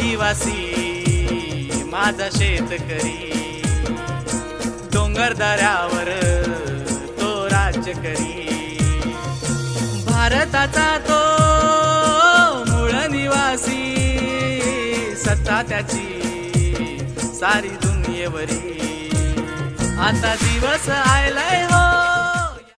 मातीवासी माझा शेतकरी, डोंगर दऱ्यावर तो राज्य करी, भारताचा तो मूळ निवासी, सत्ता त्याची सारी दुनियेवरी, आता दिवस आयलाय हो